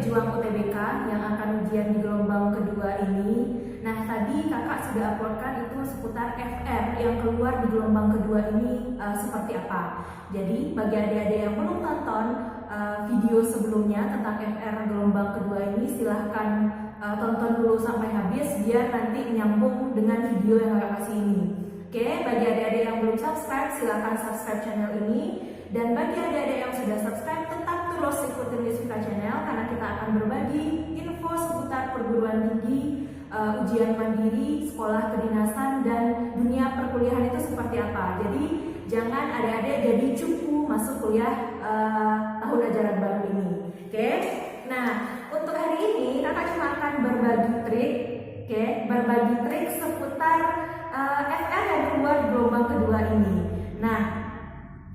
pejuang UTBK yang akan ujian di gelombang kedua ini. Nah, tadi kakak sudah uploadkan itu seputar FR yang keluar di gelombang kedua ini seperti apa. Jadi bagi adik-adik yang belum tonton video sebelumnya tentang FR gelombang kedua ini, silahkan tonton dulu sampai habis biar nanti nyambung dengan video yang kakak kasih ini. Oke, bagi adik-adik yang belum subscribe, silahkan subscribe channel ini. Dan bagi adik-adik yang sudah subscribe, tetap terus ikutin Yusfika Channel karena kita akan berbagi info seputar perguruan tinggi, ujian mandiri, sekolah kedinasan, dan dunia perkuliahan itu seperti apa. Jadi jangan adik-adik jadi cupu masuk kuliah tahun ajaran baru ini. Oke? Nah, untuk hari ini kakak cuma akan berbagi trik, berbagi trik seputar FR yang keluar di gelombang kedua ini. Nah,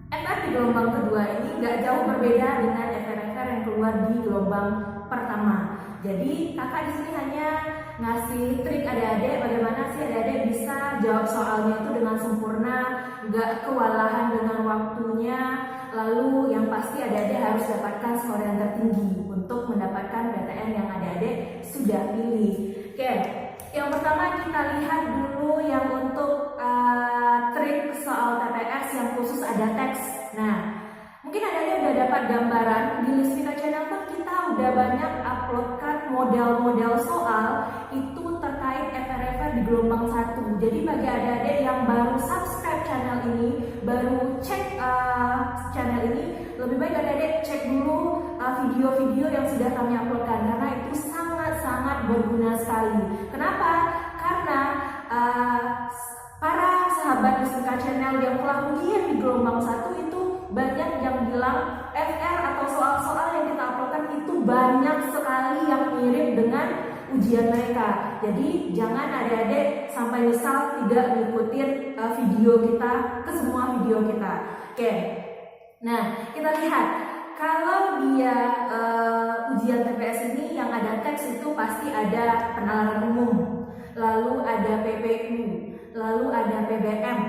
FR di gelombang kedua ini nggak jauh berbeda dengan FR yang keluar di gelombang pertama. Jadi kakak di sini hanya ngasih trik adik-adik bagaimana sih adik-adik bisa jawab soalnya itu dengan sempurna, nggak kewalahan dengan waktunya. Lalu yang pasti adik-adik harus dapatkan skor yang tertinggi untuk mendapatkan PTN yang adik-adik sudah pilih. Oke, yang pertama kita lihat dulu yang untuk trik soal TPS yang khusus ada teks. Nah, mungkin adik-adik udah dapat gambaran di Yusfika Channel pun kita udah banyak uploadkan model-model soal itu terkait FR di gelombang 1. Jadi bagi adik-adik yang baru subscribe channel ini, baru cek channel ini, lebih baik adik-adik cek dulu video-video yang sudah kami uploadkan karena itu sangat-sangat berguna sekali. Kenapa? Karena para sahabat Yusfika Channel yang telah ujian di gelombang 1 itu banyak yang bilang FR atau soal-soal yang kita uploadkan itu banyak sekali yang mirip dengan ujian mereka. Jadi jangan adik-adik sampai misal tidak ngikutin video kita ke semua video kita. Oke. Nah, kita lihat kalau dia ujian TPS ini yang ada teks itu pasti ada penalaran umum, lalu ada PPU, lalu ada PBM.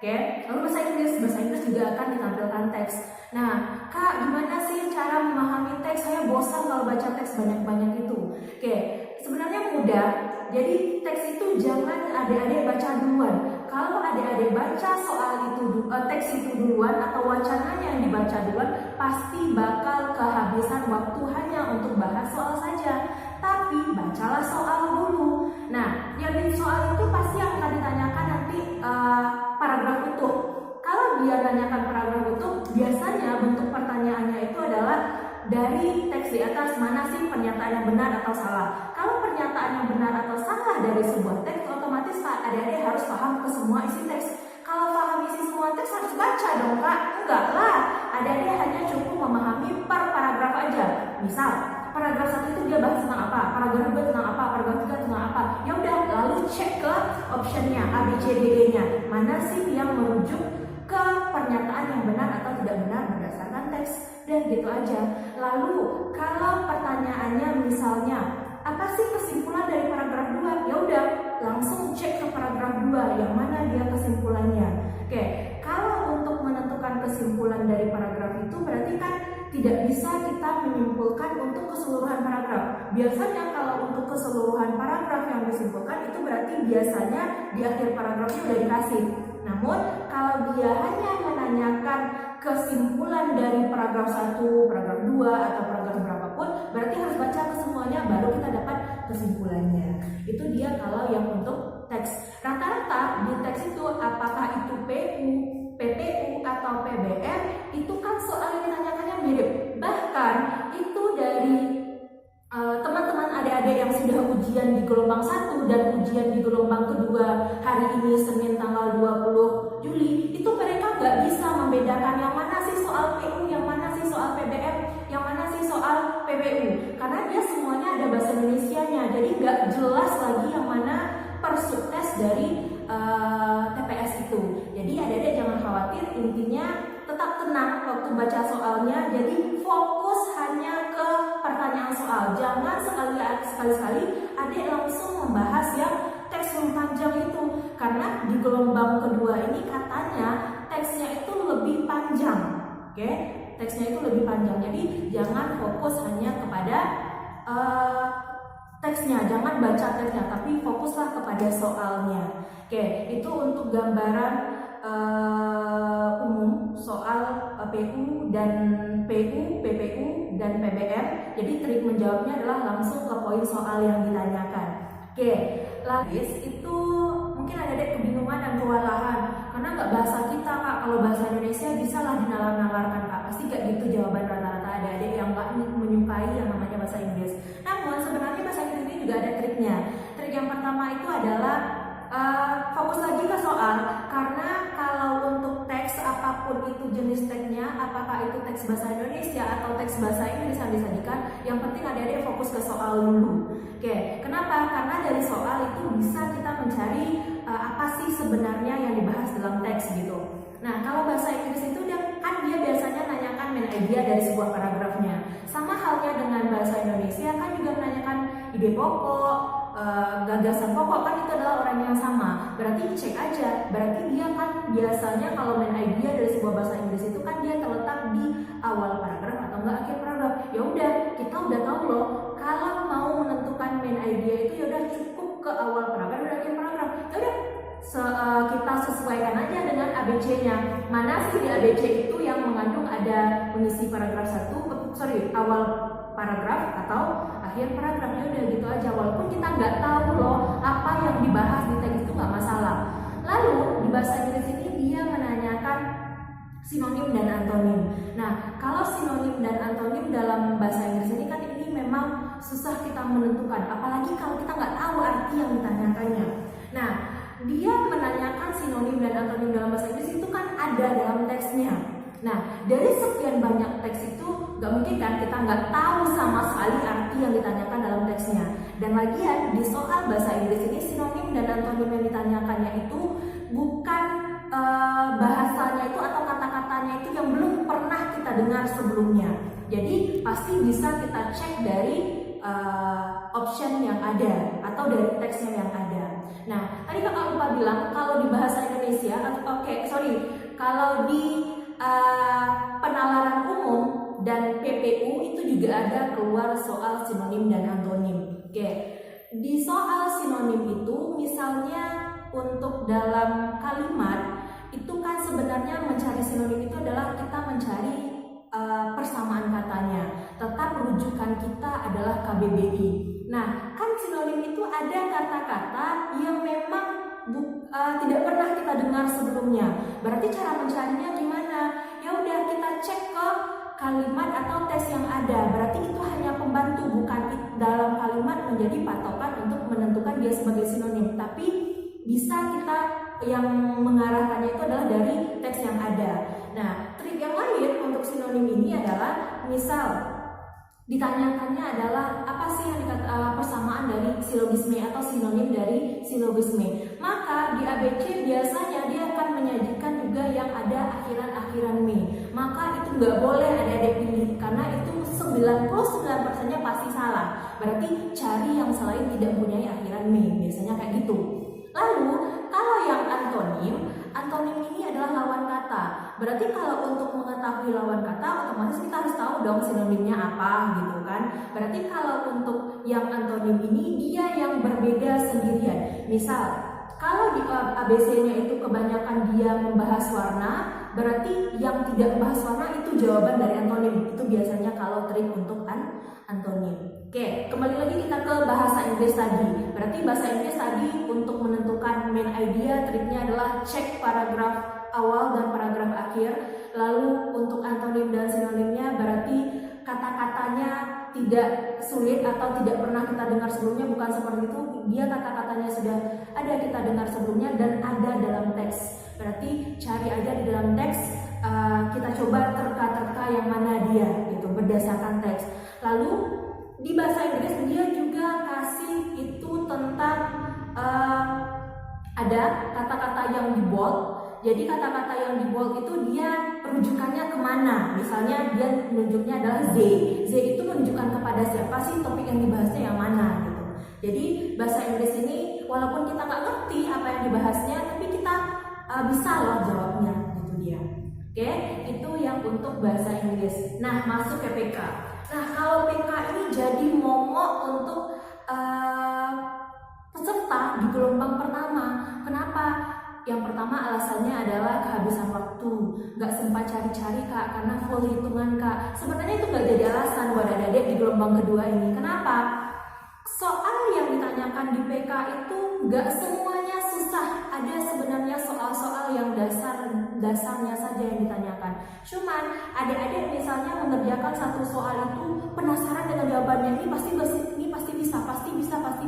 Oke, lalu bahasa Inggris juga akan ditampilkan teks. Nah, Kak, gimana sih cara memahami teks? Saya bosan kalau baca teks banyak-banyak itu. Oke, sebenarnya mudah. Jadi teks itu jangan adik-adik baca duluan. Kalau adik-adik baca soal itu, teks itu duluan atau wacananya yang dibaca duluan, pasti bakal kehabisan waktu hanya untuk bahas soal saja. Tapi bacalah soal dulu. Nah, yang di soal itu pasti akan ditanyakan nanti paragraf utuh. Kalau dia tanyakan paragraf utuh, biasanya bentuk pertanyaannya itu adalah dari teks di atas mana sih pernyataan yang benar atau salah. Kalau pernyataan yang benar atau salah dari sebuah teks, otomatis adik-adik harus paham ke semua isi teks. Kalau paham isi semua teks harus baca dong Kak? Enggak lah, adik-adik hanya cukup memahami per paragraf aja. Misal, paragraf 1 itu dia bahas tentang apa, paragraf 2 tentang apa, paragraf 3 tentang apa. Ya udah, lalu cek ke optionnya, A, B, C, D, E-nya. Mana sih yang merujuk ke pernyataan yang benar atau tidak benar berdasarkan teks, dan gitu aja. Lalu kalau pertanyaannya misalnya apa sih kesimpulan dari paragraf 2? Ya udah, langsung cek ke paragraf 2 yang mana dia kesimpulannya. Oke, kalau untuk menentukan kesimpulan dari paragraf itu berarti kan tidak bisa kita menyimpulkan untuk keseluruhan paragraf. Biasanya kalau untuk keseluruhan paragraf yang disimpulkan itu berarti biasanya di akhir paragrafnya udah dikasih. Namun kalau dia hanya menanyakan kesimpulan dari paragraf 1, paragraf 2 atau paragraf berapapun, berarti harus baca kesemuanya baru kita dapat kesimpulannya. Itu dia kalau yang untuk teks. Rata-rata di teks itu apakah itu PU, PPU atau PBM, itu kan soal yang ditanyakannya mirip. Bahkan itu dari teman-teman adik-adik yang sudah ujian di gelombang 1 dan ujian di gelombang kedua hari ini Senin tanggal 20 Juli, itu mereka nggak bisa membedakan yang mana sih soal PU, yang mana sih soal PBM, yang mana sih soal PPU, karena dia semuanya ada bahasa Indonesianya. Jadi nggak jelas lagi yang mana per subtes dari TPS itu. Jadi adik-adik jangan khawatir, intinya tetap tenang waktu baca soalnya. Jadi fokus hanya ke pertanyaan soal. Jangan sekali-sekali adik langsung membahas yang teks yang panjang itu, karena di gelombang kedua ini katanya teksnya itu lebih panjang. Oke, teksnya itu lebih panjang. Jadi jangan fokus hanya kepada uh, teksnya, jangan baca teksnya, tapi fokuslah kepada soalnya. Oke, itu untuk gambaran umum soal PU dan PU, PPU dan PBM. Jadi trik menjawabnya adalah langsung ke poin soal yang ditanyakan. Oke, lagi itu mungkin ada kebingungan dan kewalahan karena nggak bahasa kita Kak. Kalau bahasa Indonesia bisa lah dinalar-nalarkan Kak. Pasti kayak gitu jawaban rata-rata adik-adik yang nggak menyukai yang namanya bahasa Inggris. Namun sebenarnya bahasa Inggris ini juga ada triknya. Trik yang pertama itu adalah fokus lagi ke soal, karena kalau untuk teks apapun itu jenis teksnya, apakah itu teks bahasa Indonesia atau teks bahasa Inggris yang disajikan, yang penting adik-adik fokus ke soal dulu. Oke, kenapa? Karena dari soal itu bisa kita mencari apa sih sebenarnya yang dibahas dalam teks gitu. Nah, kalau bahasa Inggris itu kan dia biasanya nanyakan main idea dari sebuah paragrafnya. Sama halnya dengan bahasa Indonesia kan juga menanyakan ide pokok, gagasan pokok, kan itu adalah orang yang sama. Berarti cek aja, berarti dia kan biasanya kalau main idea dari sebuah bahasa Inggris itu kan dia terletak di awal paragraf atau enggak akhir paragraf. Ya udah, kita udah tahu loh kalau mau menentukan main idea itu ya udah cukup ke awal paragraf dan akhir paragraf. Ya udah kita sesuaikan aja dengan ABC-nya. Mana sih di ABC itu yang mengandung ada mengisi paragraf awal paragraf atau akhir paragrafnya, udah gitu aja. Walaupun kita nggak tahu loh apa yang dibahas di teks itu nggak masalah. Lalu di bahasa Inggris ini dia menanyakan sinonim dan antonim. Nah, kalau sinonim dan antonim dalam bahasa Inggris ini kan ini memang susah kita menentukan, apalagi kalau kita nggak tahu arti yang ditanyakannya. Nah, dia menanyakan sinonim dan antonim dalam bahasa Inggris itu kan ada dalam teksnya. Nah, dari sekian banyak teks itu nggak mungkin kan kita nggak tahu sama sekali arti yang ditanyakan dalam teksnya. Dan lagian di soal bahasa Inggris ini sinonim dan antonim yang ditanyakannya itu bukan bahasanya itu atau kata-katanya itu yang belum pernah kita dengar sebelumnya. Jadi pasti bisa kita cek dari option yang ada atau dari teksnya yang ada. Nah, tadi kakak lupa bilang kalau di bahasa Indonesia kalau di penalaran umum dan PPU itu juga ada keluar soal sinonim dan antonim. Oke, di soal sinonim itu misalnya untuk dalam kalimat itu kan sebenarnya mencari sinonim itu adalah kita mencari persamaan katanya. Tetap rujukan kita adalah KBBI. Nah, kan sinonim itu ada kata-kata yang memang tidak pernah kita dengar sebelumnya. Berarti cara mencarinya gimana? Ya udah kita cek ke kalimat atau teks yang ada. Berarti itu hanya pembantu, bukan dalam kalimat menjadi patokan untuk menentukan dia sebagai sinonim. Tapi bisa kita yang mengarahkannya itu adalah dari teks yang ada. Nah, trik yang lain untuk sinonim ini adalah misal ditanyakannya adalah apa sih yang persamaan dari silogisme atau sinonim dari silogisme. Maka di ABC biasanya dia akan menyajikan juga yang ada akhiran-akhiran me. Maka itu nggak boleh adik-adik pilih karena itu 99%-nya pasti salah. Berarti cari yang selain tidak mempunyai akhiran me. Biasanya kayak gitu. Lalu kalau yang antonim ini adalah lawan kata. Berarti kalau untuk mengetahui lawan kata otomatis kita harus tahu dong sinonimnya apa gitu kan. Berarti kalau untuk yang antonim ini dia yang berbeda sendirian. Misal kalau di ABC-nya itu kebanyakan dia membahas warna, berarti yang tidak membahas warna itu jawaban dari antonim. Itu biasanya kalau trik untuk antonim. Oke, kembali lagi kita ke bahasa Inggris tadi. Berarti bahasa Inggris tadi untuk menentukan main idea, triknya adalah cek paragraf awal dan paragraf akhir. Lalu untuk antonim dan sinonimnya berarti kata-katanya tidak sulit atau tidak pernah kita dengar sebelumnya, bukan seperti itu. Dia kata-katanya sudah ada kita dengar sebelumnya dan ada dalam teks. Berarti cari aja di dalam teks, kita coba terka-terka yang mana dia gitu berdasarkan teks. Lalu di bahasa Inggris dia juga kasih itu tentang ada kata-kata yang di bold. Jadi kata-kata yang di bold itu dia rujukannya kemana? Misalnya dia menunjuknya adalah Z. Z itu menunjukkan kepada siapa sih topik yang dibahasnya yang mana gitu. Jadi bahasa Inggris ini walaupun kita nggak ngerti apa yang dibahasnya, tapi kita bisa loh jawabnya gitu dia. Oke, itu yang untuk bahasa Inggris. Nah, masuk ke PK. Nah, kalau PK ini jadi momok untuk peserta di gelombang pertama. Kenapa? Yang pertama alasannya adalah kehabisan waktu, nggak sempat cari-cari kak, karena full hitungan kak. Sebenarnya itu nggak jadi alasan buat adik-adik di gelombang kedua ini. Kenapa? Soal yang ditanyakan di PK itu nggak semuanya susah. Ada sebenarnya soal-soal yang dasarnya saja yang ditanyakan. Cuman adik-adik misalnya mengerjakan satu soal itu penasaran dengan jawabannya, ini pasti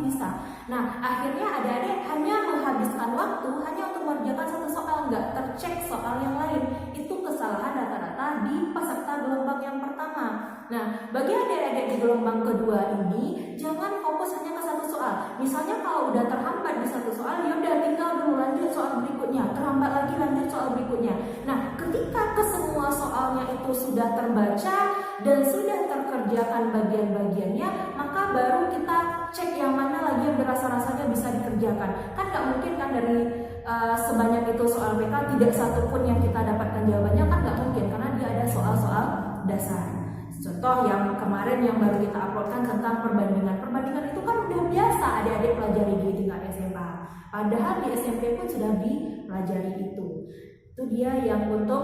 bisa. Nah, akhirnya adik-adik hanya menghabiskan waktu hanya untuk mengerjakan satu soal, nggak tercek soal yang lain. Itu kesalahan rata-rata di peserta gelombang yang pertama. Nah, bagi adik-adik di gelombang kedua ini, jangan fokus hanya ke satu soal. Misalnya kalau udah terhambat di satu soal, ya udah tinggal dulu lanjut soal berikutnya, terhambat lagi lanjut soal berikutnya. Nah, ketika kesemua soalnya itu sudah terbaca dan sudah terkerjakan bagian-bagiannya, maka baru kita cek yang mana lagi yang berasa-rasanya bisa dikerjakan. Kan nggak mungkin kan dari sebanyak itu soal PK tidak satu pun yang kita dapatkan jawabannya, kan nggak mungkin, karena dia ada soal-soal dasar. Contoh yang kemarin yang baru kita uploadkan tentang perbandingan itu kan udah biasa adik-adik pelajari di tingkat SMA. Padahal di SMP pun sudah dipelajari itu. Itu dia yang untuk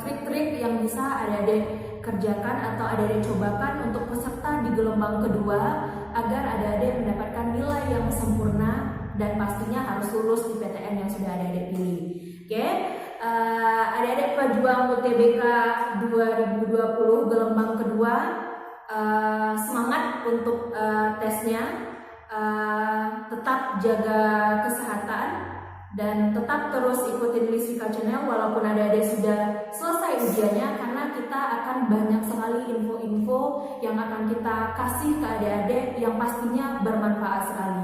trik-trik yang bisa adik-adik kerjakan atau adik-adik cobakan untuk peserta di gelombang kedua agar adik-adik mendapatkan nilai yang sempurna dan pastinya harus lulus di PTN yang sudah adik-adik pilih. Oke, adik-adik pejuang UTBK 2020 gelombang kedua, semangat untuk tesnya, tetap jaga kesehatan dan tetap terus ikutin Lisvika Channel walaupun adik-adik sudah selesai ujiannya, karena kita akan banyak sekali info-info yang akan kita kasih ke adik-adik yang pastinya bermanfaat sekali.